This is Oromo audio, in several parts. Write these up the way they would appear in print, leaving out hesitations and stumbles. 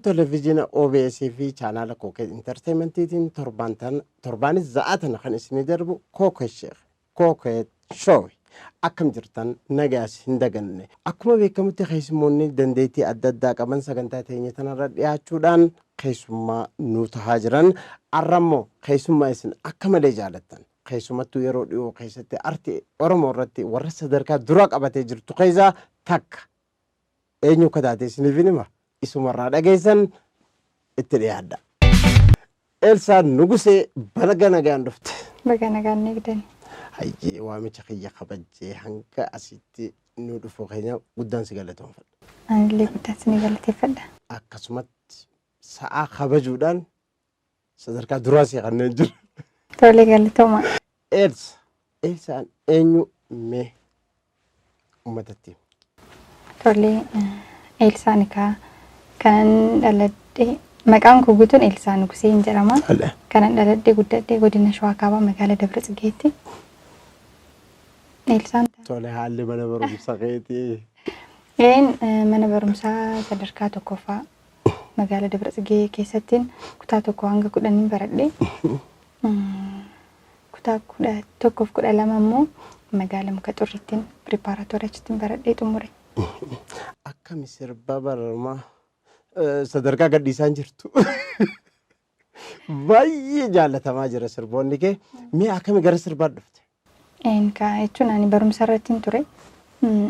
تلفزيون OBS في channel كوكي انترتينمنتين تربان زعاتنا خن اسمي دربو كوكي الشيخ كوكي شوي أكم جرتان نجاس هندجنني أكما بيكم تخيسموني دنديتي أددا كمان سكنتاتي تنرد يعشودان خيسما نوتهاجران أرمو خيسما اسن أكما لجالتان خيسما تويرو ديو خيستي أرتي ورمورتي ورس دركا دراك أبتي جرتو خيزا تك أينو كداتي سنفينما اسم الرادة جيسن اتريادا إلسا نغسي بلغانا غان دفت بلغانا غان نيقدن هاي وامي تخيّا خبجي هنكا أسيتي نودو فوقينا قدان سيغالتهم فد أنا اللي قدان سيغالتي فد أكسمت ساعة خبجودان صدركا دراسي غننجر تولي غالتوما إلسا أينو مي أمتتي تولي إلسا نكا كان دلدي مقام كوغوتون إلسا نكسين جرما كان دلدي قددي قدنا شواكابا مقالة دبرس جيتي إلسان تولي حالي من برمسا غيتي من برمسا صدركاتو كوفا مقالة دبرس جي كيستين كتاتو كوانغا كدنين بردي كتا كدا توكوف كدا لمامو مقالة مكتوريتين بريباراتوريتين بردي تموري أكمل سربا برما صدركا قديسان جرتو باي جالة ما جرى سربون لكي مي أكمل جرى سربا دفت إنكا إتشون أني بروم سرتين توري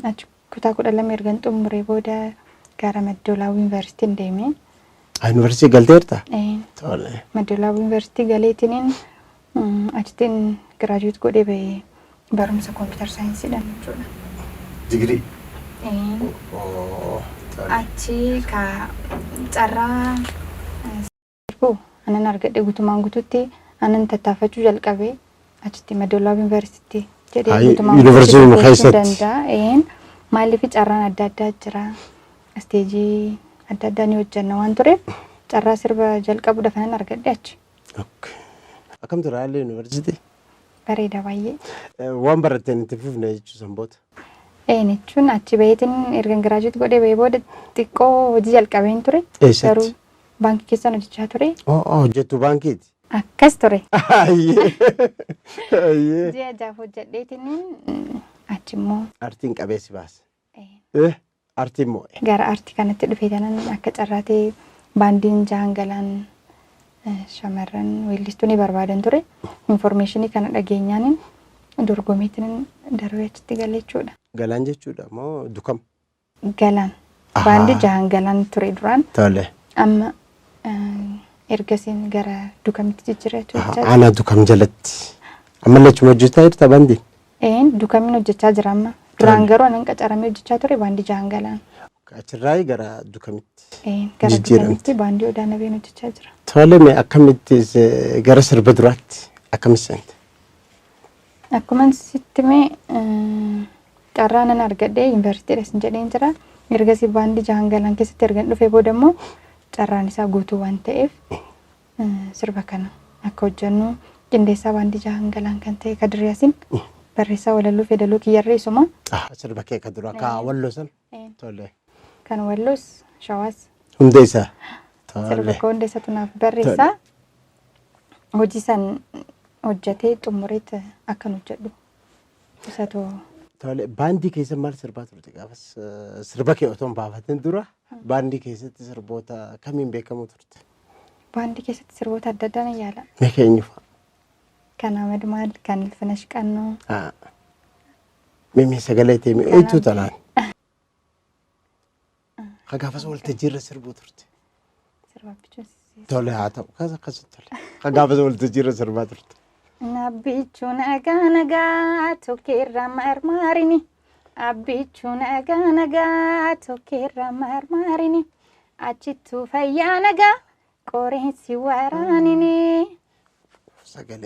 أتش كتا كودا لم يرجع تموري بودا كارا مدولا وينفرستين ديمي يونيفرسيتي قلتيرتا تولي مدولا وينفرستي قليتين أجتين جراجويت كودي بي بروم كمبيوتر ساينس دان تشونا ديجري achi ka carraa sirbu anan argadhe gutumaan gututti anan tattaafachuu jalqabe achitti Madoolaa Yuunivarsiitii jedhee gutumaan gututti danda'a. Maaliif carraan adda addaa jira isteejii adda addaa ni hojjenna waan tureef carraa sirba jalqabuudhaaf anan argadhe achi. Akkam ture haalli Yuunivarsiitii? Bareeda baay'ee. Waan baratteen itti fufne jechuun sanboota. Jechuun achi baheetiin erga giraajuutii godhee bahee booda xiqqoo hojii jalqabeen ture. Garuu baankii keessaan hojjechaa ture. Hojjettu baankiiti? Akkas ture. Ji'a jaaf hojjedheetiin achi immoo. Artiin qabeessi baase. Artiin moo? Gara artii kanatti dhufee tanan akka carraatee baandiin jahangalaan shamarran weellistuu ni barbaadan ture. Infoormeeshinii kana dhageenyaanin dorgomeetiin darbee achitti galee jechuudha. Galaan jechuudha moo dukam? Galaan. Baandii jahangalaan ture duraan. Tole. Amma ergasiin gara dukamitti jijjiirraa jechuudha. Ana dukam jalatti. Amma lachuma hojjetaa jirta baandiin? Dukamiin hojjechaa jira amma. Duraan garuu anan qacaramee hojjechaa ture baandii jahangalaan. Achirraa gara dukamitti. Gara dukamitti baandii odaa nabeen hojjechaa jira. Tole mee akkamitti gara sirba duraatti akkamitti seente? Akkuma sitti mee carraa nan argadhee yuunivarsiitiidhas jedheen jira. Ergasii baandii jahangalaan keessatti ergan dhufee booda immoo carraan isaa guutuu waan ta'eef sirba kana akka hojjennu qindeessaa baandii jahangalaan kan ta'e Kadir Yaasiin barreessaa walaloo fedaloo kiyyarreessuma. Sirba kee Kadir akka walloo san? Tole. Kan walloos shawaas. Hundeessaa? Sirba koo hundeessatu naaf barreessaa. Hojii san hojjetee xumureet akkan hojjedhu isatu. Tole baandii keessa maal sirbaa turte gaafas sirba kee otoo hin baafatin dura baandii keessatti sirboota kamiin beekamu turte? Baandii keessatti sirboota adda addaa ni yaala. Meeqa eenyu fa'a? Kan Ahmed Maal, kan Ilfinash Qannoo. Mimmi sagalee ta'e mi'eetu tanaan. Gaafas waltajjiirra sirbuu turte. Tole haa ta'u akkas tole. Gaafas waltajjiirra sirbaa turte. Abbichuun nagaa tokkeerra marmarini. Abbichuun nagaa tokkeerra marmarini. Achittuu fayyaa nagaa qoreensi waraanini.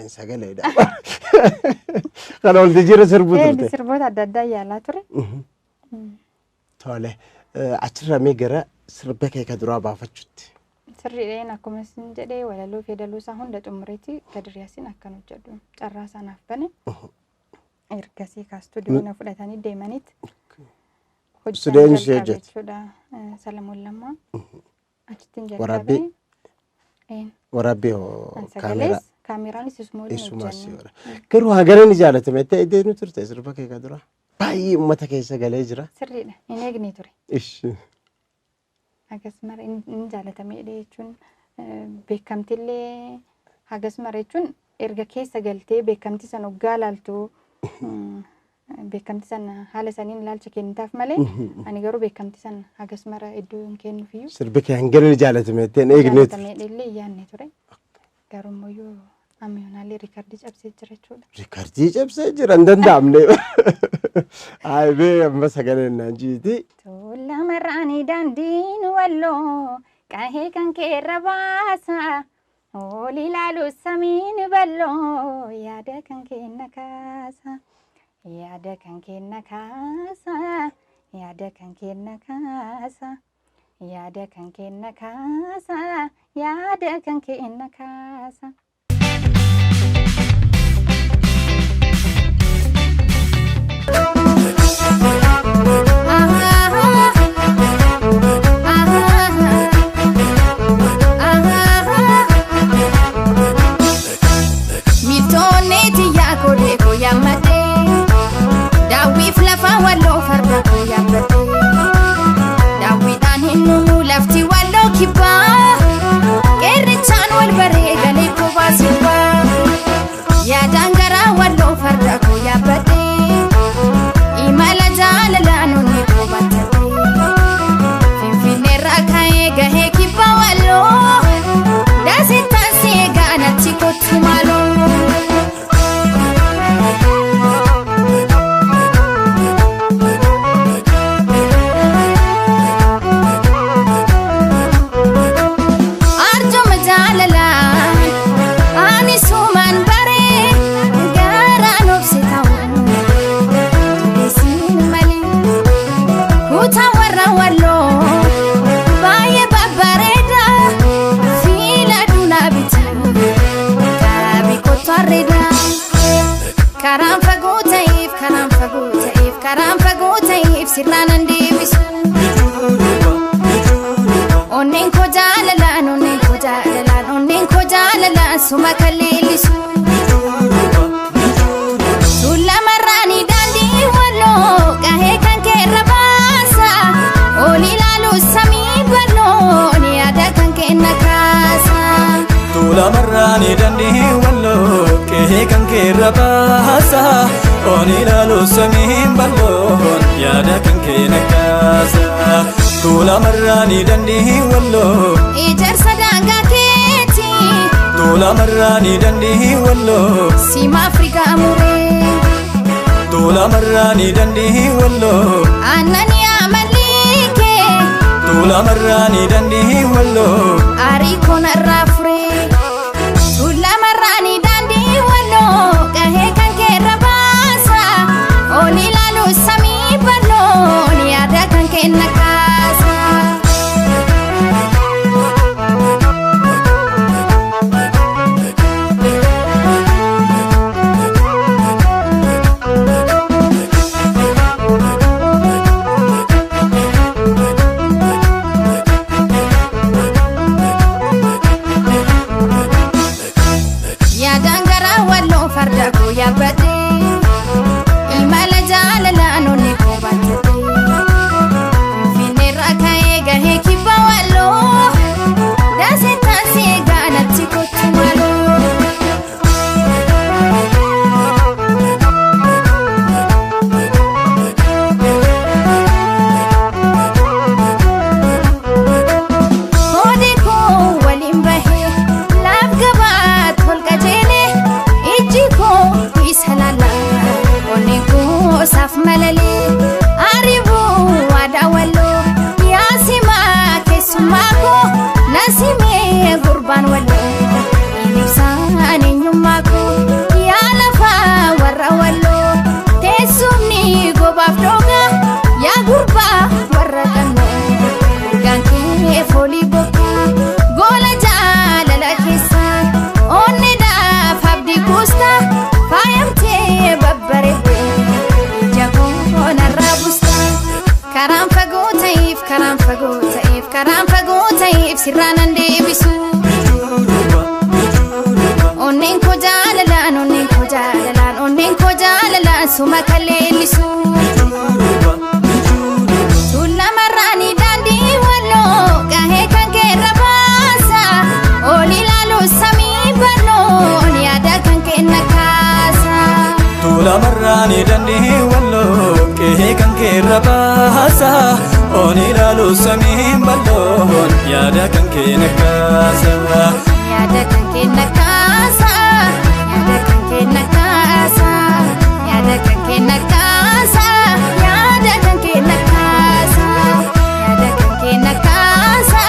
Sagaleedha. Kan waltajjiirra sirbuu turte. Sirboota adda addaa yaalaa ture. Tole achirra mee gara sirba kee ka duraa baafachuutti. Sirriidheen akkuma isin jedhee walaloo fedaloo isaa hunda xumureetti Kadir Yaasiin akkan hojjedhu carraa isaanaaf bane ergasii kaastuudiyoo na fudhatanii deemanitti hojjetan jechuudha. Salamoon Lammaa achitti Waraabbii waraabbii kaameraanis isumas yoora. Garuu hagaleen jaalatame ta'e deenu turte sirba kee dura. Baay'ee uummata keessa galee jira. Sirriidha. Hin eegne ture. Ishi. Akkasumara inni jaalatame jechuun beekamtillee akkasumara jechuun erga keessa galtee beekamti san hoggaa laaltu beekamti san haala saniin ilaalcha kennitaaf malee ani garuu beekamti san akkasumara iddoo hin kennuufiyyuu. Sirbi kee hagaleen jaalatame ta'e hin eegne ture. Jaalatame illee yaadne ture. Garuu immoo ammayyoonaallee riikardii cabsee jira jechuudha. Riikardii cabsee jira hin danda'amne. Aayibee amma sagaleen naan jiiti. Tuula marraanii daandiin walloo qahee kan keerra baasa. Ol ilaalu samiin balloo yaada kan kenna kaasa. Yaada kan kenna kaasa. Yaada kan kenna kaasa. Yaada kan kenna kaasa. Yaada kan kenna kaasa. Suma kalilisu Tuula marraanii daandii walloo qahee kan keerra baasa. Ol ilaalu samii balloon yaada kan kenna kaasa. Tuula marraanii daandii walloo qahee kan keerra baasa. Ol ilaalu samii balloon yaada kan kenna kaasa. Tuula marraanii daandii walloo ijaarsa daangaa Tuula marraanii daandii walloo Sima Afrikaa muree. Tuula marraanii daandii walloo Annani amalike. Tuula marraanii daandii walloo Arii konarraa furee. Tuula marraanii daandii walloo qahee kan keerra baasa. Ol ilaalu samii balloon yaada kan kenna kaasa. sirraanan deebisu onneen koo jaalalaan onneen koo jaalalaan suma kaleellisu tuulamarraani daandii walloo gahee kan keerra baasa ol ilaalu samii barnoon yaada kan kenna kaasa tuulamarraani daandii walloo gahee kan keerra baasa ol ilaalu samii barnoon yaada kan kenna kaasa yaada kan kenna kaasa yaada kan kenna kaasa yaada kan kenna kaasa yaada kan kenna kaasa yaada kan kenna kaasa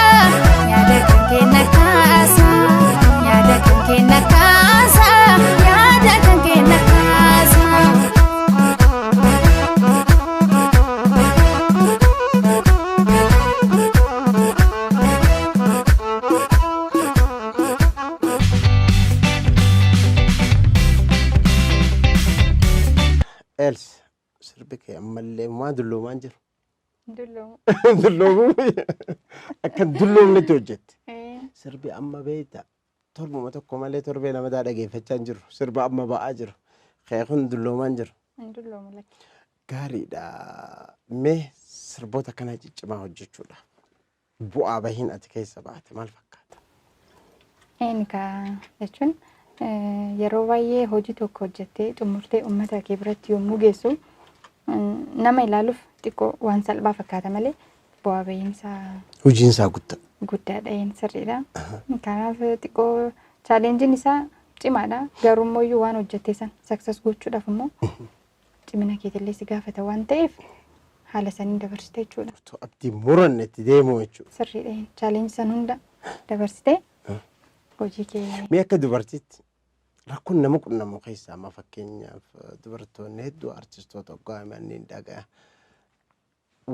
yaada kan kenna kaasa yaada kan kenna kaasa yaada kan kenna kaasa Els sirbi kee ammallee maa dulloomaan jiru? Dulloomu. Dulloomu akka dulloomnetti hojjette. Sirbi amma beekta torbuma tokko malee torbee namataa dhageeffachaa hin jiru. Sirba amma ba'aa jiru. Kee kun dulloomaan jiru. Dulloomu lakki. Gaariidha. Mee sirboota kana ciccimaa hojjechuudha. Bu'aa bahiin ati keessa baate maal fakkaata? Eenika jechuun yeroo baay'ee hojii tokko hojjettee xumurtee uummata kee biratti yommuu geessu nama ilaaluuf xiqqoo waan salphaa fakkaata malee bu'aa bahiinsaa Hojiin isaa guddaadha sirriidha. Kanaaf xiqqoo chaalenjiin isaa cimaadha. Garuu immoo waan hojjettee san success gochuudhaaf immoo cimina keetillee si gaafata waan ta'eef haala saniin dabarsitee jechuudha. Abdii muranne itti deemu jechuudha. Sirriidha. Chaalenji san hunda dabarsitee hojii kee. Mee akka dubartiitti rakkoon nama qunnamu keessaa amma fakkeenyaaf dubartoonni hedduu artistoota hoggaa manneen dhagaa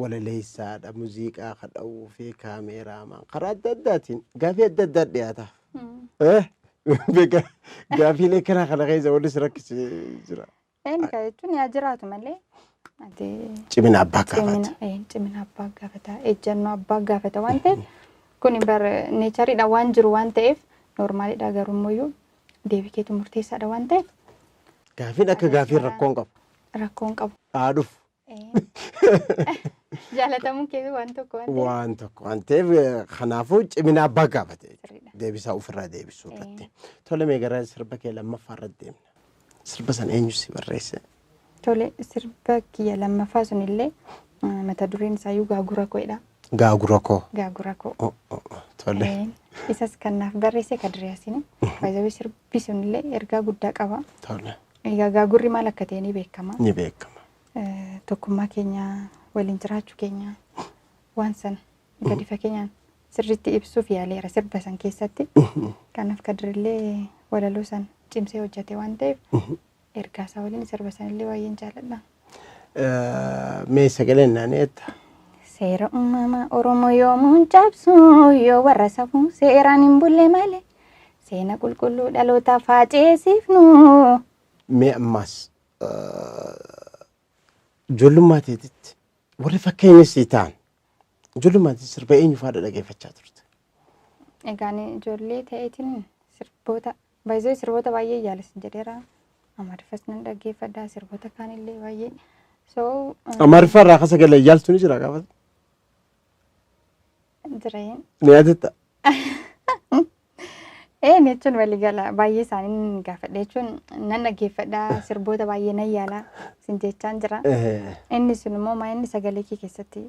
walaleessaadha muuziqaa kadhawuu fi kaameeraamaan karaa adda addaatiin gaafii adda addaa dhiyaataaf. Gaafiilee kana keessa walis rakkisee jira. Eenika jechuun yaa jiraatu malee. Cimina abbaa gaafata. Cimina abbaa gaafata. Ejjennoo abbaa gaafata waan ta'eef kun neechariidha waan jiru waan ta'eef noormaaliidha garuu immoo deebii keetu murteessaadha waan ta'eef. Gaafiin akka gaafiin rakkoon qabu. Rakkoon qabu. Dhaaduuf. Jaalatamuu keetu waan tokko waan ta'eef. Waan tokko waan ta'eef kanaafuu cimina abbaa gaafate. Deebisaa ofirraa deebisuu irratti. Tole mee gara sirba kee lammaffaa irratti deemna. Sirba san eenyu si barreesse? Tole sirba kiyya lammaffaa sunillee mata dureen isaayyuu gaagura koodha. Gaagura koo. Gaagura koo. Tole. Isas kan naaf barreesse Kadiriyaasiin. Baay'ee sirbi sunillee ergaa guddaa qaba. Tole. Egaa gaagurri maal akka ta'e ni beekama. Ni beekama. Tokkummaa keenya waliin jiraachuu keenya waan san gadi fageenyaan sirriitti ibsuuf yaaleera sirba san keessatti. Kanaaf Kadirillee walaloo san cimsee hojjete waan ta'eef ergaa isaa waliin sirba sanillee baay'een jaalladha. Mee sagaleen naanneetta? Seera uumamaa Oromoo yoomuun cabsu yoo warra safuu seeraan hin bulle malee seena qulqulluu dhalootaaf haa ceesifnu. Mee ammaas ijoollummaa teetitti warri fakkeenya sii ta'an ijoollummaa teetitti sirba eenyu faadha dhageeffachaa turte? Egaan ijoollee ta'eetiin sirboota baay'ee sirboota baay'ee jaalladha jedheera. Amaariffas nan dhaggeeffadha sirboota kaanillee baay'ee. Amaariffaa irraa akka sagalee yaaltu ni jira gaafata? Jireen. Ni yaadatta? Jechuun waligala baay'ee isaanii gaafadha jechuun nan dhaggeeffadha sirboota baay'ee nan yaala sin jechaan jira. Inni sun immoo inni sagalee kee keessatti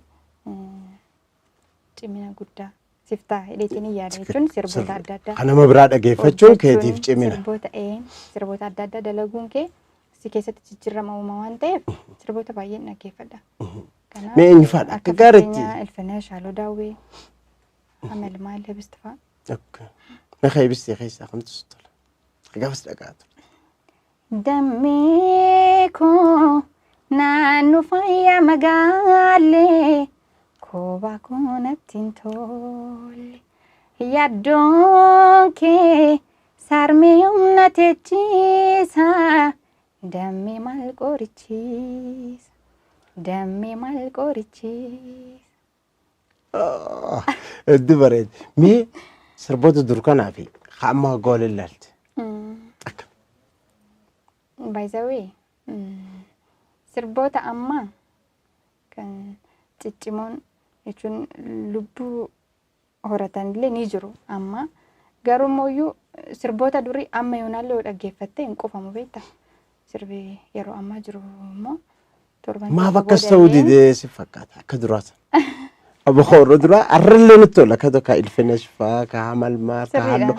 cimina guddaa siftaa hidheetiin yaada jechuun sirboota adda addaa. Kan nama biraa dhaggeeffachuun keetiif cimina. Sirboota adda addaa dalaguun kee si keessatti jijjiirama uumaa waan ta'eef sirboota baay'een dhaggeeffadha. Mee eenyu faadha akka gaariitti? Ilfina Shaaloo Daawwee, Amal Maal Hebistifaa. Meeqa hebistee keessaa kamtu tola? Gaafas dhagaatu. Dammee koo naannoo fayyaa magaalee koobaa koo natti hin tolle. Yaaddoon kee sarmee humna teechiisa. Dammee maal qorichiisa? Dammee maal qorichiisa? Hedduu bareeda. Mee sirboota dur kanaa fi hamma gool ilaalte. Akka. By the way, sirboota ammaa kan ciccimoon jechuun lubbuu horatanillee ni jiru amma. Garuu mooyyuu sirboota durii amma yoonaallee yoo dhaggeeffatte hin qufamu beektaa. Sirbi yeroo ammaa jiru immoo torban. Maaf akkas ta'uu didee si fakkaata akka duraasa. Abbo Horro dura arrallee nutti tola akka tokko ilfinesh fa'aa ka hamalmaa ka halluu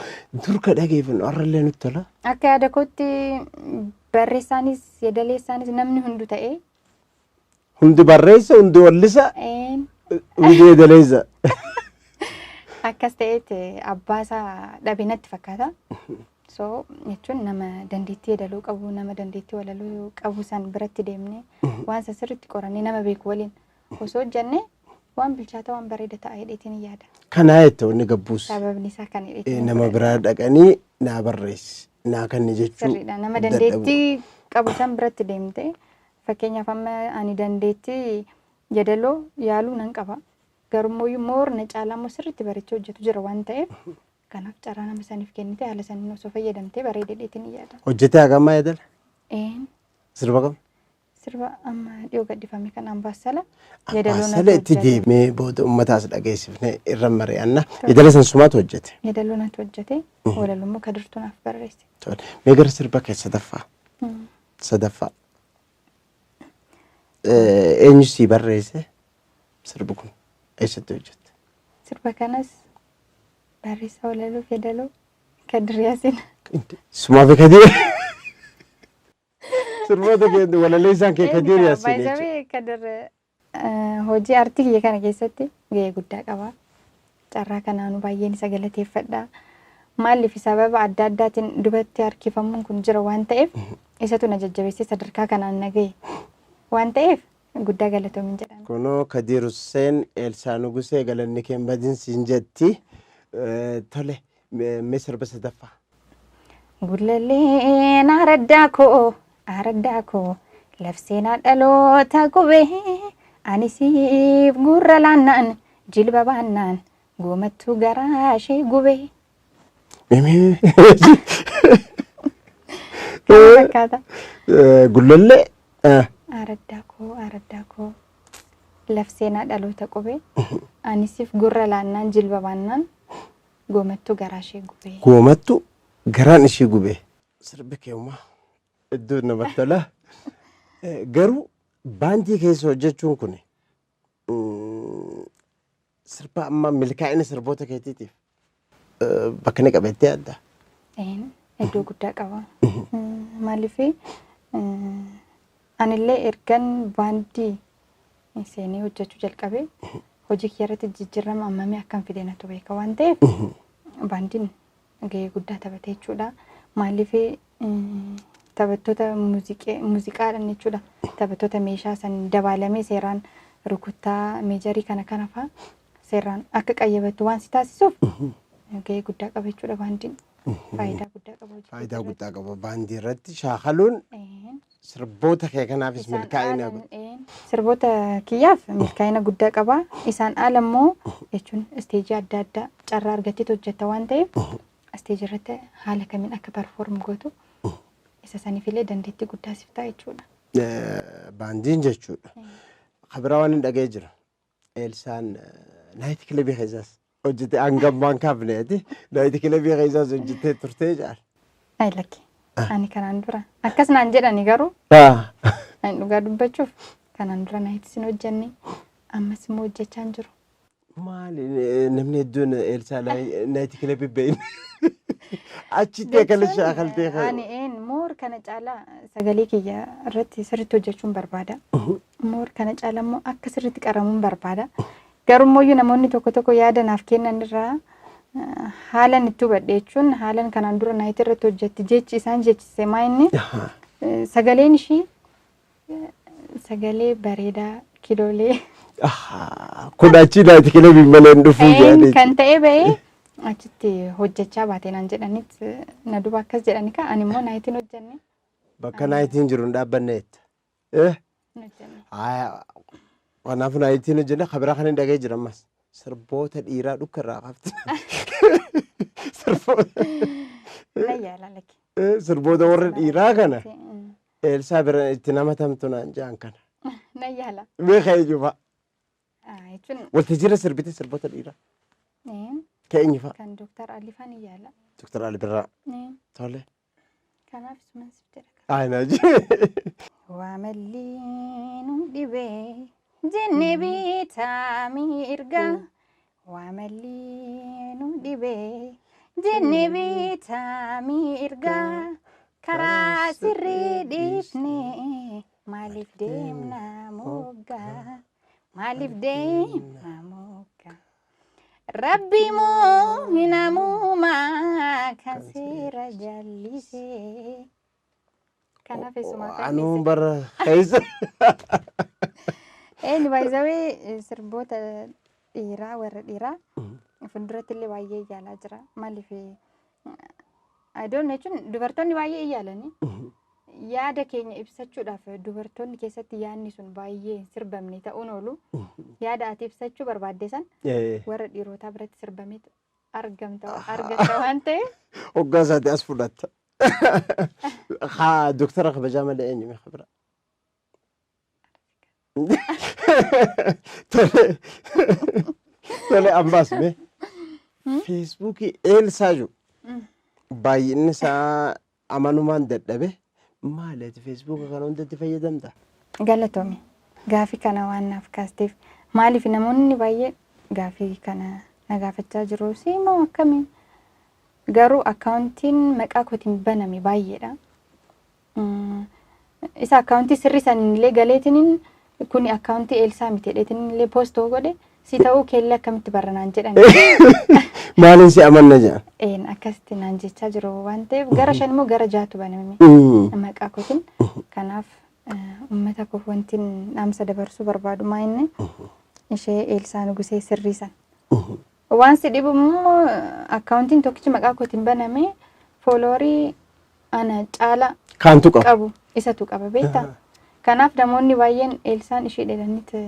dur ka dhageeffannu arrallee nutti tola. Akka yaada kootti barreessaanis yeedaleessaanis namni hundu ta'ee. Hundi barreessa hundi wallisa hundi yeedaleessa. Akkas ta'eeti abbaasaa dhabinatti fakkaata. So jechuun nama dandeettii yeedaluu qabu nama dandeettii walaluu qabu san biratti deemnee waan sirriitti qorannee nama beeku waliin osoo hojjannee waan bilchaata waan bareeda ta'a hidheetiin yaada. Kanaa jettee wanni gabbuus. Sababni isaa kan hidheetiin. Nama biraa dhaqanii naa barreessi naa kanni jechuun. Sirriidha nama dandeettii qabu san biratti deemtee fakkeenyaaf amma ani dandeettii yeedaloo yaaluu nan qaba. Garuu moorna caalaa immoo sirriitti bareechee hojjetu jira waan ta'eef kanaaf carraa nama saniif kennite haala saniin osoo fayyadamtee bareedeetiin yaada. Hojjetee hagammaa yeedala? Sirba kam? Sirba amma dhiyoo gaddifame kan Ambaassala. Ambaassala itti deemee booda uummataas dhageessifnee irra mari'anna. Yeedala san sumaatu hojjete. Yeedaloo natti hojjete walaloo immoo kadirtuu naaf barreesse. Mee gara sirba kee sadaffaa. Eenyu sii barreesse sirbi kun eessatti hojjette? Sirba kanas barreessa walaloo yeedaloo Kadir Yaasin. Sumaa fi Kadir. Sirboota kee walaloo isaan kee Kadir Yaasin. Baay'ee Kadir hojii aartii kiyya kana keessatti gahee guddaa qaba. Carraa kanaanu baay'een isa galateeffadha. Maaliif sababa adda addaatiin dubatti harkifamuun kun jira waan ta'eef isatu na jajjabeessee sadarkaa kanaan na gahe waan ta'eef guddaa galatoomin jedhama. Kunoo Kadir Hussein Elsaa Nugusee galanni kee badinsiin jetti. Tole mee sirba sadaffaa. Gullalleen araddaa koo labseenaa dhaloota qubee ani siif gurra laannaan jilba baannaan goomattuu garaa ishee gubee. Gullallee. Araddaa koo labseenaa dhaloota qubee ani siif gurra laannaan jilba baannaan goomattuu garaa ishee gubee. Goomattuu garaan ishee gubee. Sirbi keewwaa iddoo namatti tola. Garuu baandii keessa hojjechuun kun sirba amma milkaa'ina sirboota keetiitiif bakka ni qabattee adda. Iddoo guddaa qaba. Maaliif anillee ergan baandii seenee hojjechuu jalqabee hojii kiyyarratti jijjiirama ammamii akkam fide natu beeka waan ta'eef baandiin gahee guddaa taphate jechuudha. Maaliif taphattoota muuziqaadhaan jechuudha. Taphattoota meeshaa san dabalamee seeraan rukuttaa meejarii kana fa'aa seeraan akka qayyabattu waan si taasisuuf gahee guddaa qaba jechuudha baandiin. Faayidaa guddaa qaba. Faayidaa guddaa qaba baandii irratti shaakaluun sirboota kee kanaafis milkaa'ina. Sirboota kiyyaaf milkaa'ina guddaa qaba. Isaan ala immoo jechuun isteejii adda addaa carraa argattee hojjetta waan ta'eef isteejii irratti haala kamiin akka perform gootu isa saniifillee dandeettii guddaa siif ta'a jechuudha. Baandiin jechuudha. Kabiraa waan hin dhagee jira. Elsaan naayiti kilabii keessaas hojjete hangammaan kaafneeti. Naayiti kilabii keessaas hojjetee turtee jaal. Lakki ani kanaan dura akkas naan jedhani garuu ani dhugaa dubbachuuf kanaan dura naayiti sin hojjenne ammas immoo hojjechaa hin jiru. Maali namni hedduun Elsaa naayiti kilabii beeyin. Achitti akkana shaakaltee kan. Ani moor kana caalaa sagalee kiyya irratti sirriitti hojjechuun barbaada. Moor kana caalaa immoo akka sirriitti qaramuun barbaada. Garuu immoo namoonni tokko yaada naaf kennan irraa haalan itti hubadhe jechuun haalan kanaan dura naayiti irratti hojjetti jechi isaan jechise maa inni sagaleen ishii sagalee bareedaa kiloolee. Kun achi naayiti kilabii malee hin dhufuu jedhanii. Kan ta'e ba'ee achitti hojjechaa baatee naan jedhanitti na duba akkas jedhani ka ani immoo naayitiin hojjenne. Bakka naayitiin jiru hin dhaabbanne jetta. Kanaaf naayitiin hojjenne kabiraa kan hin dhagee jira ammas. sirboota dhiiraa dhukkarraa qabdi. Sirboota. Nayyaala lakki. Sirboota warra dhiiraa kana Eelsaa bira itti nama tamtu naan jaan kana. Nayyaala. Beekaa ijuba. Jechuun Walta jira sirbite sirboota dhiiraa. Keenyi fa'a. kan Dooktar Alifaa niyyaala. Dooktar Ali Birraa. Tole. Kanaaf isumas jedha. Aynaa jee. Waa malli nu dhibee jenne bitaa mirga. Waa malli nu dhibee jenne bitaa mirga. Karaa sirrii dhiifnee maaliif deemna moggaa. Maaliif deemna moggaa. Rabbi moo namumaa kan seera jallisee. Kanaaf isumaa kan Anuun bara keessa. Baay'isawee sirboota dhiiraa warra dhiiraa fuulduratti illee baay'ee ijaalaa jira. Maaliif adoon jechuun dubartoonni baay'ee ijaalanii yaada keenya ibsachuudhaaf dubartoonni keessatti yaadni sun baay'ee sirbamne ta'uun oolu yaada ati ibsachuu barbaadde san warra dhiirotaa biratti sirbamee argata waan ta'eef. Hoggaa isaati as fudhatta. Haa Dooktara kabajaa malee eenyume kabira. Tole ambaas mee feesbuukii Eelsaa jiru baay'inni isaa amanumaan dadhabe maaliiti feesbuuka kana hundatti fayyadamta? Galatoome gaafii kana waan naaf kaasteef maaliif namoonni baay'ee gaafii kana na gaafachaa jiru simoo akkamiin garuu akkaawuntiin maqaa kootiin baname baay'eedha. Isa akkaawuntii sirrii sanillee galeetiniin kuni akkaawuntii Eelsaa miti jedheetinillee poostoo godhe si ta'uu keellee akkamitti barranaan jedhan. Maaliin si amanna jedhan? Akkasitti naan jechaa jiru waan ta'eef gara shan immoo gara jaatu baname maqaa kootiin. Kanaaf uummata koof wantiin dhaamsa dabarsuu barbaadu maa inni ishee Eelsaa Nugusee sirrii san. Waan si dhibu immoo akkaawuntiin tokkichi maqaa kootiin baname fooloorii ana caala qabu isatu qaba beektaa. Kanaaf namoonni baay'een Eelsaan ishee dheedanitti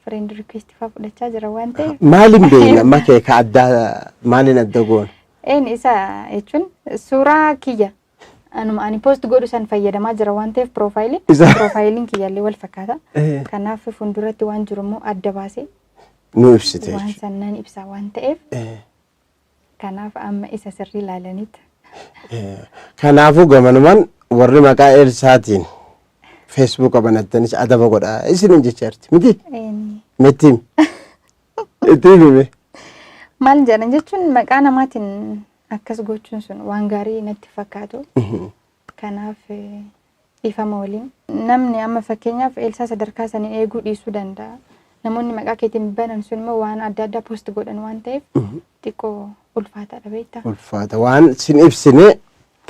friend request faa fudhachaa jira waan ta'eef. Maaliin beekna amma kee ka addaa maaliin adda goona? Isa jechuun suuraa kiyya anuma ani post godhu san fayyadamaa jira waan ta'eef piroofaayiliin kiyyaallee wal fakkaata. Kanaaf fuulduratti waan jiru immoo adda baasee nu ibsite waan sannan ibsaa waan ta'eef. Kanaaf amma isa sirrii ilaalanitti. Kanaafuu gamanumaan warri maqaa Eelsaatiin feesbuuka banattanis adaba godhaa isinin jechaarti miti? Miti ittiin hime. Maal jedhan jechuun maqaa namaatiin akkas gochuun sun waan gaarii natti fakkaatu. Kanaaf ifama waliin namni amma fakkeenyaaf Eelsaa sadarkaa sanii eeguu dhiisuu danda'a. Namoonni maqaa keetiin banan sun immoo waan adda addaa post godhan waan ta'eef xiqqoo ulfaataadha beektaa. Ulfaata waan sin ibsine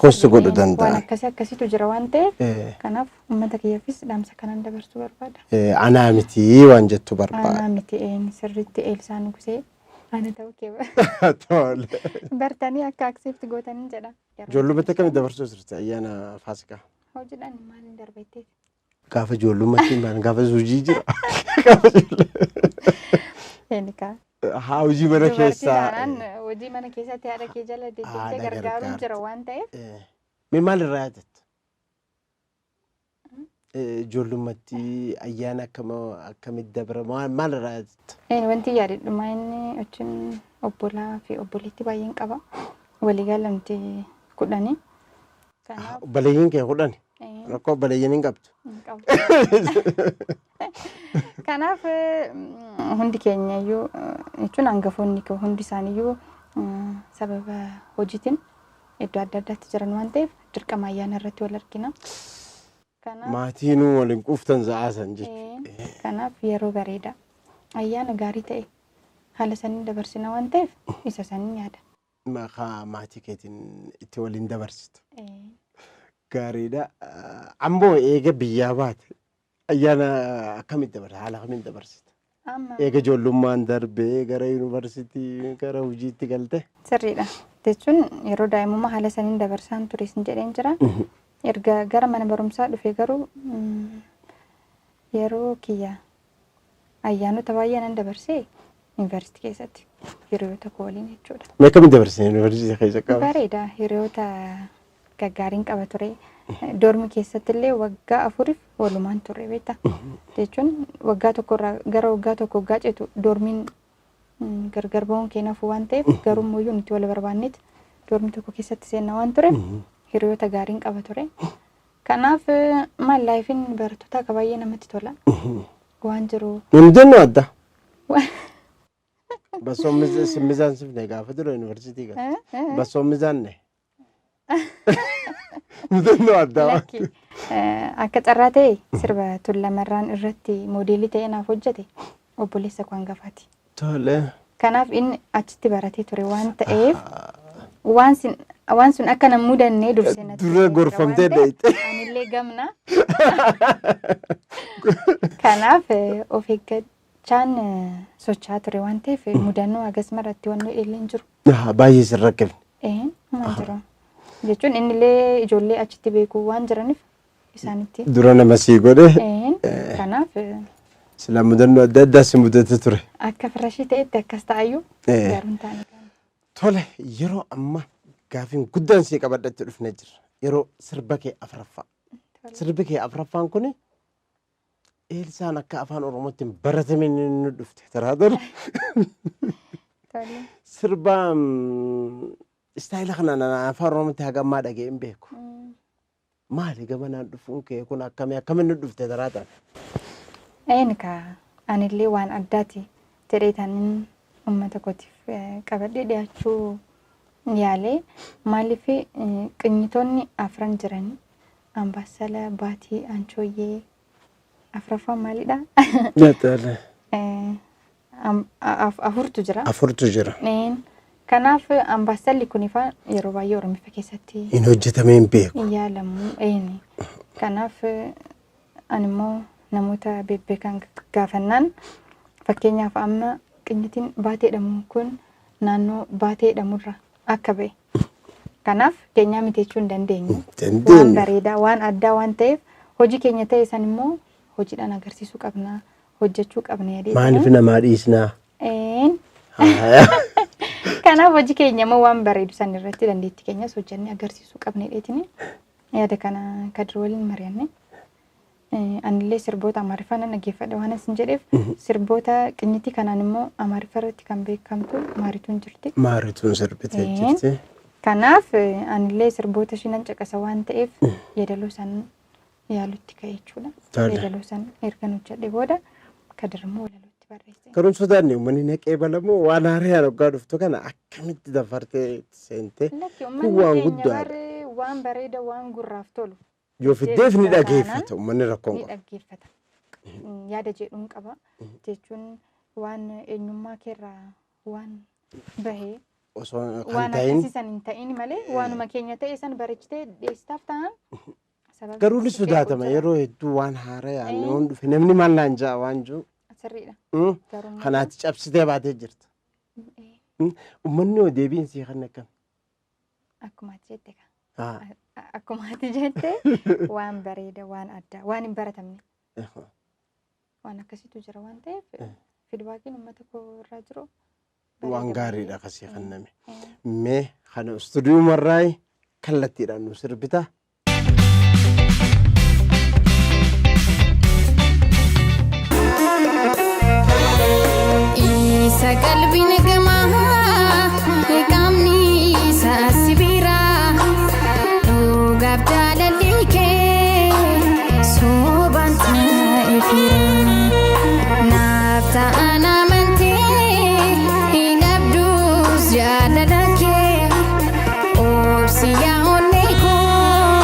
post godhu danda'a. Waan akkasiitu jira waan ta'eef kanaaf uummata kiyyaafis dhaamsa kanan dabarsuu barbaada. Anaa miti waan jettu barbaada. Anaa miti sirriitti Eelsaa Nugusee ana ta'uu kee Tole. bartanii akka accept gootanii jedha. Ijoollummaatti akkamitti dabarsuu turte ayyaana Faasikaa? Hojiidhaan maaliin darbettee? Gaafa ijoollummaatti maal gaafa hojii jira? Eenyukaa? Haa hojii mana keessaa. Hojii mana keessatti haadha kee jala deemtee gargaaruun jira waan ta'eef. Mee maal irraa yaadatta? Ijoollummaatti ayyaana akkamitti dabra maal irraa yaadatta? Wanti yaadadhuma inni wajjin obbolaa fi obboleettii baay'een qaba. Waliigalamti 10. Obboleeyyiin kee 10? Rakkoo obboleeyyiin hin qabdu? Kanaaf hundi keenya iyyuu jechuun hangafoonni hundi isaaniiyyuu sababa hojiitiin iddoo adda addaatti jiran waan ta'eef dirqama ayyaana irratti wal argina. Maatiin waliin quuftan za'aasan jechuudha. Kanaaf yeroo bareeda ayyaana gaarii ta'e haala saniin dabarsina waan ta'eef isa saniin yaada. Maqaa maatii keetiin itti waliin dabarsita. Gaariidha. Ammoo eega biyyaa baate ayyaana akkamitti dabarsa? Haala akkamiin dabarsita? Eega ijoollummaan darbee gara yuunivarsiitii gara hojiitti galte? Sirriidha. Jechuun yeroo daa'imummaa haala saniin dabarsaan ture sin jedheen jira. Erga gara mana barumsaa dhufee garuu yeroo kiyya ayyaanota baay'ee nan dabarsee yuunivarsiitii keessatti hiriyoota koo waliin jechuudha. Meeqa dabarsee yuunivarsiitii keessa qaba? Bareeda hiriyoota gaggaariin qaba ture. Doormi keessatti illee waggaa 4 walumaan ture beektaa. Jechuun waggaa tokkorraa gara waggaa tokko waggaa ceetu doormiin gargar ba'uun keenyaaf waan ta'eef garuu immoo nuti wal barbaannetti doormi tokko keessatti seenna waan ture hiriyoota gaariin qaba ture. Kanaaf maal laayifiin barattoota akka baay'ee namatti tola. Waan jiru. Namni adda. Basoo mizaan sifne gaafa ture yuunivarsiitii gala. Basoo mizaan ne. Namni adda. Akka carraa ta'e sirba Tullamarraan irratti moodeelii ta'ee naaf hojjete obboleessa koo hangafaati. Tole. Kanaaf inni achitti baratee ture waan ta'eef waan sun akka nam mudannee dursee natti. Dura gorfamtee deeyte. Anillee gamna. Kanaaf of eeggachaan socho'aa ture waan ta'eef mudannoo agas maratti waan illee jiru. Baay'ee sirra kenne. Waan jiru. Jechuun innillee ijoollee achitti beekuu waan jiraniif isaanitti. Dura nama sii godhe. Kanaaf. Sila mudannoo adda addaa si mudate ture. Akka firashii ta'etti akkas ta'ayyuu garuun taane. Tole yeroo amma gaafiin guddaan si qabadhatti dhufnee jira. Yeroo sirba kee afraffaa. Sirbi kee afraffaan kun Eelsaan akka afaan Oromootti baratamee nu dhufte taraa sirba istaayila kanaan afaan Oromootti hagammaa dhagee hin beeku. Maali gamanaan dhufuun kee kun akkamiin nu dhufte taraa ta'a? Eenika anillee waan addaati jedhee taniin uummata kootiif qabadhee dhiyaachuu yaalee maaliif qinyitoonni afran jiran Ambaasala Baatii Anchooyyee afraffaan maalidha? Jaalle. Afurtu jira. Afurtu jira. Kanaaf ambaasalli kunifaa yeroo baay'ee Oromiyaa keessatti hin hojjetamee hin beeku. Yaalamu kanaaf animmoo namoota bebbeekan gaafannaan fakkeenyaaf amma qinyitiin baatee jedhamu kun naannoo baatee jedhamurra akka ba'e. Kanaaf keenyaa miteechuu hin dandeenyu. Waan bareedaa waan addaa waan ta'eef hojii keenya ta'e san immoo hojiidhaan agarsiisuu qabna hojjechuu qabna yaadee. Maaliif namaa dhiisnaa? Kanaaf hojii keenya immoo waan bareedu san irratti dandeettii keenyas hojjennee agarsiisuu qabna jedheetini yaada kana kadir waliin mari'anne. Anillee sirboota Amaariffaa nan dhaggeeffadha waan isin jedheef sirboota qinyitii kanaan immoo Amaariffaa irratti kan beekamtu Maarituun jirti. Maarituun sirbitee jirti. Kanaaf anillee sirboota shinan caqasa waan ta'eef yeedaloo san yaalutti ka'e jechuudha. Yeedaloo san ergan hojjedhe booda kadir immoo walalootti barreesse. Karuun sodaanne uummanni naqee balamoo waan haaraan hoggaa dhuftu kana akkamitti dafartee seente waan guddaadha. Waan bareeda waan gurraaf tolu. Yoo fiddeef ni dhageeffata uummanni rakkoon qaba. Ni dhageeffata. Yaada jedhuun qaba. Jechuun waan eenyummaa keerraa waan bahee waan akkasiisan hin ta'in malee waanuma keenya ta'e san bareechitee dhiyeessitaaf ta'an. Garuu ni sodaatama yeroo hedduu waan haaraa yaadne waan dhufe namni maal naan ja'a waan jiru. Sirriidha. Kanaatti cabsitee baatee jirta. Uummanni hoo deebiin sii kan akkam? Akkuma ati jette kan. Akkuma ati jette waan bareeda waan addaa waan hin baratamne. Waan akkasiitu jira waan ta'eef fiidbaakiin uummata koo irraa jiru. Waan gaariidha akkasii kenname. Mee kana istuudiyoo marraay kallattiidhaan nu sirbita. Isa qalbiin gamaa qaamni isaa sibiiraa dhugaaf jaalalli kee soobaan ta'e firaa naaf ta'an amantee hin abduus jaalala kee obsi yaa onnee koo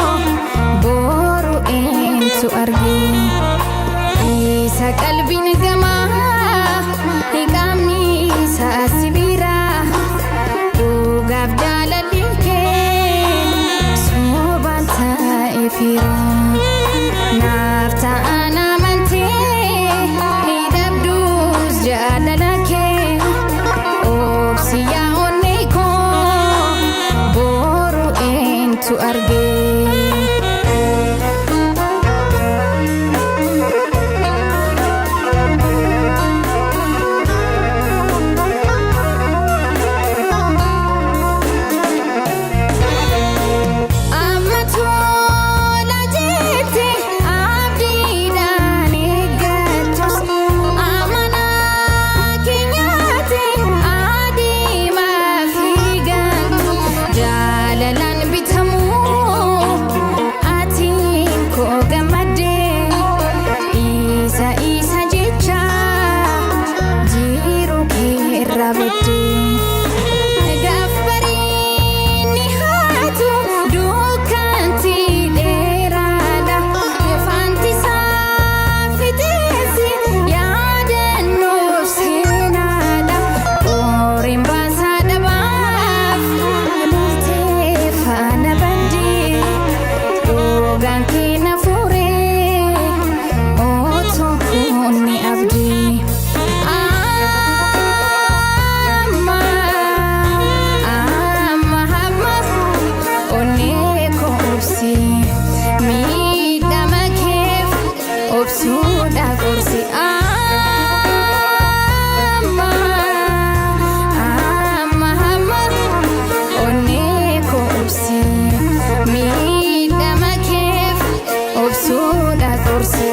obsuudha gorsi.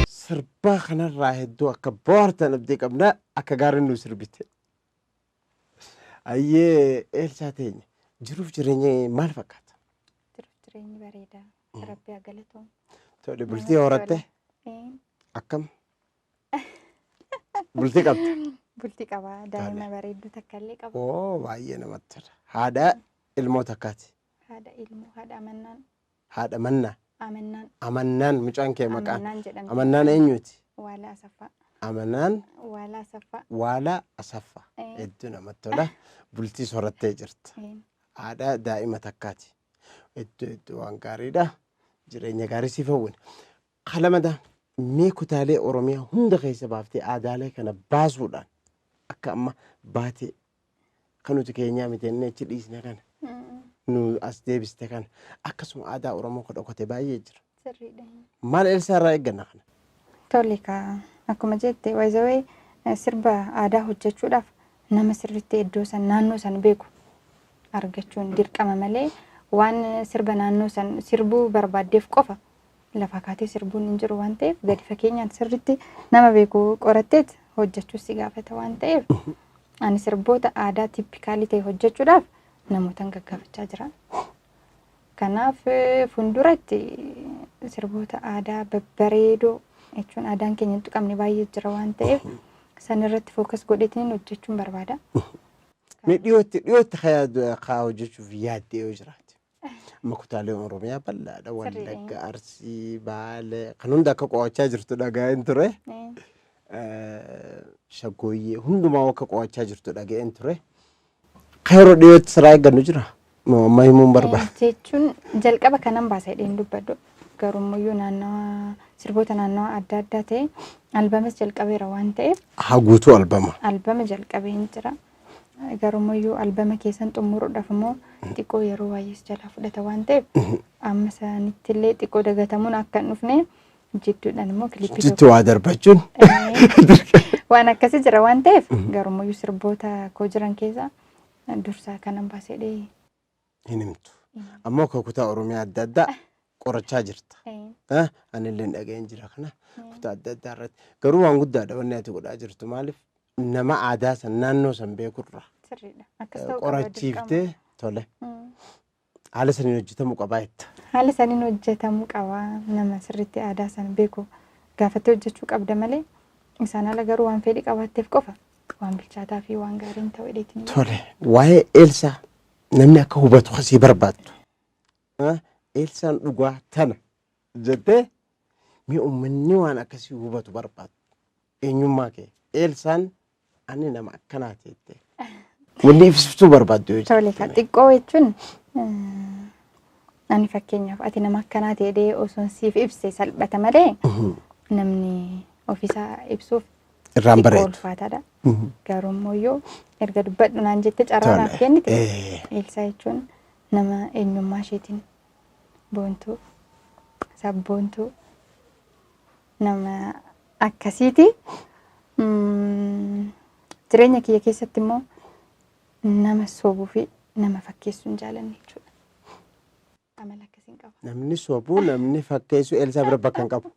sirbaa kanarraa hedduu akka boortan abdii qabna akka gaariin nu sirbite. Ayyee Eelsaa teenya jiruuf jireenya maal fakkaata? Jiruuf jireenyi bareeda. Rabbi haa galatoom. Tole bultii horatte akkam? Bultii qabda? Bultii qaba. Daa'ima bareedduu takka illee qaba. Oo baay'ee namatti tola. Haadha ilmoo takkaati? Haadha ilmoo, haadha amannaan. Haadha mannaa? Amannaan. Amannaan mucaan kee maqaan? Amannaan jedhamti. Amannaan eenyuuti? Waalaa Asaffaa. Amanaan? Waalaa Asaffaa. Waalaa Asaffaa. Hedduu namatti tola. Bultii sorattee jirta. Haadha daa'ima takkaati. Hedduu waan gaariidha. Jireenya gaarii siif hawwina. Qalamada mee kutaalee Oromiyaa hunda keessa baaftee aadaalee kana baasuudhaan akka amma baatee kan nuti keenyaa mitennee achi dhiisne kana nu as deebiste kana akkasuma aadaa Oromoo dhokate baay'ee jira. Sirriidha. Maal Eelsaa irraa eegganna kana? Tole kaa akkuma jette waayizawee sirba aadaa hojjechuudhaaf nama sirriitti iddoo san naannoo san beeku argachuun dirqama malee waan sirba naannoo san sirbuu barbaaddeef qofa lafa kaatee sirbuun hin jiru waan ta'eef gadi fakkeenyaan sirriitti nama beeku qoratteet hojjechuu si gaafata waan ta'eef ani sirboota aadaa tippikaalii ta'e hojjechuudhaaf namootaan gaggaafachaa jira. Kanaaf fuulduratti sirboota aadaa babbareedoo jechuun aadaan keenya hin tuqamne baay'ee jira waan ta'eef san irratti fookas godheetiin hojjechuun barbaada. Mee dhiyootti kaa hojjechuuf yaaddee yoo jiraate? Amma kutaalee Oromiyaa bal'aadha. Wallagga, Arsii, Baalee kan hunda akka qo'achaa jirtu dhaga'een ture. Shaggooyyee hundumaa akka qo'achaa jirtu dhaga'een ture. Kan yeroo dhiyootti siraa eeggannu jira? Amma himuun barbaada. Jechuun jalqaba kanan baasa jedheen dubbadhu. Garummayyuu naannawa sirboota naannawa adda addaa ta'e albamas jalqabeera waan ta'eef. Haa guutuu albama. Albama jalqabeen jira. Garummayyuu albama keessan xumuruudhaaf immoo xiqqoo yeroo baay'ees jalaa fudhata waan ta'eef amma sanitti illee xiqqoo dagatamuun akka hin dhufne jidduudhaan immoo kilipii Jitti waa darbachuun. waan akkasii jira waan ta'eef garummayyuu sirboota koo jiran keessa dursaa kanan baasedhee hin himtu. Ammoo kutaa Oromiyaa adda addaa qorachaa jirta. Ani illee dhaga'een jira kana kutaa adda addaa irratti. Garuu waan guddaadha wanni ati godhaa jirtu maaliif nama aadaa san naannoo san beekurra qorachiiftee tole. Haala saniin hojjetamuu qabaa jetta. Haala saniin hojjetamuu qabaa nama sirriitti aadaa san beeku gaafattee hojjechuu qabda malee isaan ala garuu waan fedhii qabaatteef qofa waan bilchaataa fi waan gaariin ta'uu dheetiin. Tole waa'ee Eelsaa namni akka hubatu kasii barbaaddu. Eelsaan dhugaa tana jettee mi uummanni waan akkasii hubatu barbaadu. Eenyummaa kee Eelsaan ani nama akkanaati jettee. Wanni ibsituu barbaaddu yoo Tole ka xiqqoo jechuun ani fakkeenyaaf ati nama akkanaa ta'ee osoo siif ibse salphata malee namni ofiisaa ibsuuf irraan bareedu. Ulfaataadha. Garuu immoo erga dubbadhu naan jette carraa naaf kennite Eelsaa jechuun nama eenyummaa isheetiin boontuu sabboontuu nama akkasiiti. Jireenya kiyya keessatti immoo nama soobuu fi nama fakkeessuu hin jaalanne jechuudha. Amala akkasiin qaba. Namni soobuu namni fakkeessu Eelsaa bira bakka hin qabu.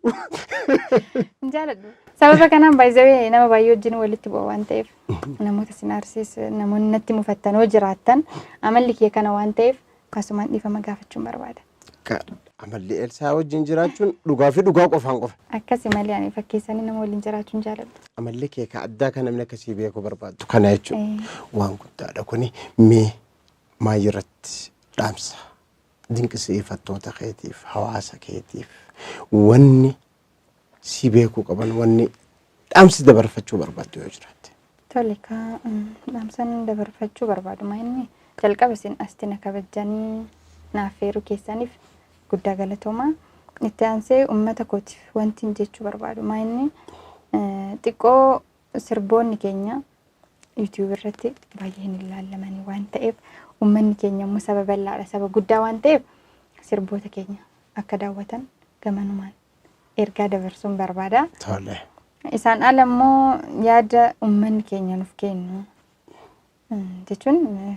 Hin jaaladhu. Sababa kanaan baay'ee nama baay'ee wajjin walitti bu'a waan ta'eef namoota sin aarsiis namoonni natti mufattanoo jiraattan amalli kiyya kana waan ta'eef akkasumaan dhiifama gaafachuun barbaada. Amalli Eelsaa wajjin jiraachuun dhugaa fi dhugaa qofaan qofa. Akkasi malee ani fakkeessanii nama waliin jiraachuun jaaladhu. Amalli kee ka addaa kan namni akkasii beeku barbaadu kana jechuudha. Waan guddaadha kuni mee maayirratti dhaamsa dinqisiifattoota keetiif hawaasa keetiif wanni si beekuu qaban wanni dhaamsi dabarfachuu barbaaddu yoo jiraatte. Tole ka dhaamsan dabarfachuu barbaadu maayinni jalqaba isin astina kabajanii naaf feeruu keessaniif guddaa galatoomaa. Itti aansee uummata kootiif wanti jechuu barbaadu maayinni xiqqoo sirboonni keenya YouTube irratti baay'ee hin ilaalamanii waan ta'eef uummanni keenya immoo saba bal'aadha saba guddaa waan ta'eef sirboota keenya akka daawwatan gamanumaan ergaa dabarsuun barbaada. Tole. Isaan ala immoo yaada uummanni keenya nuuf kennu jechuun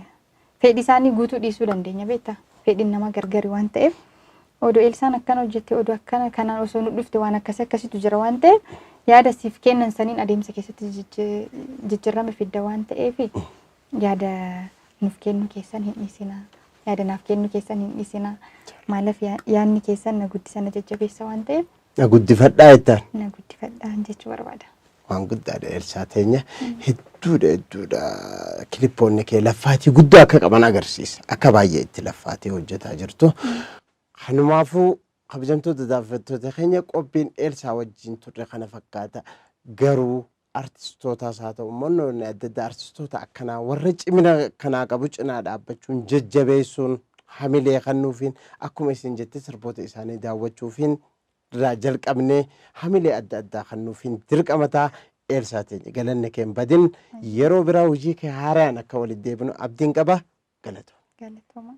fedhii isaanii guutuu dhiisuu dandeenya beektaa fedhiin nama gargari waan ta'eef odoo Eelsaan akkana hojjette odoo akkana kanaan osoo nu dhufte waan akkasitu jira waan ta'eef yaada siif kennan saniin adeemsa keessatti jijjiirama fidda waan ta'eef yaada nuuf kennu keessan hin dhiisinaa yaada naaf kennu keessan hin dhiisinaa maaliif yaadni keessan na guddisa na jajjabeessa waan ta'eef na guddifadhaa jettaan. Na guddifadhaa jechuu barbaada. Waan guddaadha Eelsaa teenya hedduudha kilippoonni kee laffaatii guddaa akka qaban agarsiisa akka baay'ee itti laffaatii hojjetaa jirtu. Kanumaafuu kabajamtoota daawwattoota keenya qophiin Eelsaa wajjin turre kana fakkaata garuu artistootaas haa ta'u mannoonni adda addaa artistoota akkanaa warra cimina kanaa qabu cinaa dhaabbachuun jajjabeessuun hamilee kennuufiin akkuma isin jette sirboota isaanii daawwachuufiin irraa jalqabnee hamilee adda addaa kennuufiin dirqamataa Eelsaa teenya galanne keen badin yeroo biraa hojii kee haaraan akka walitti deebinu abdiin qaba galatooma.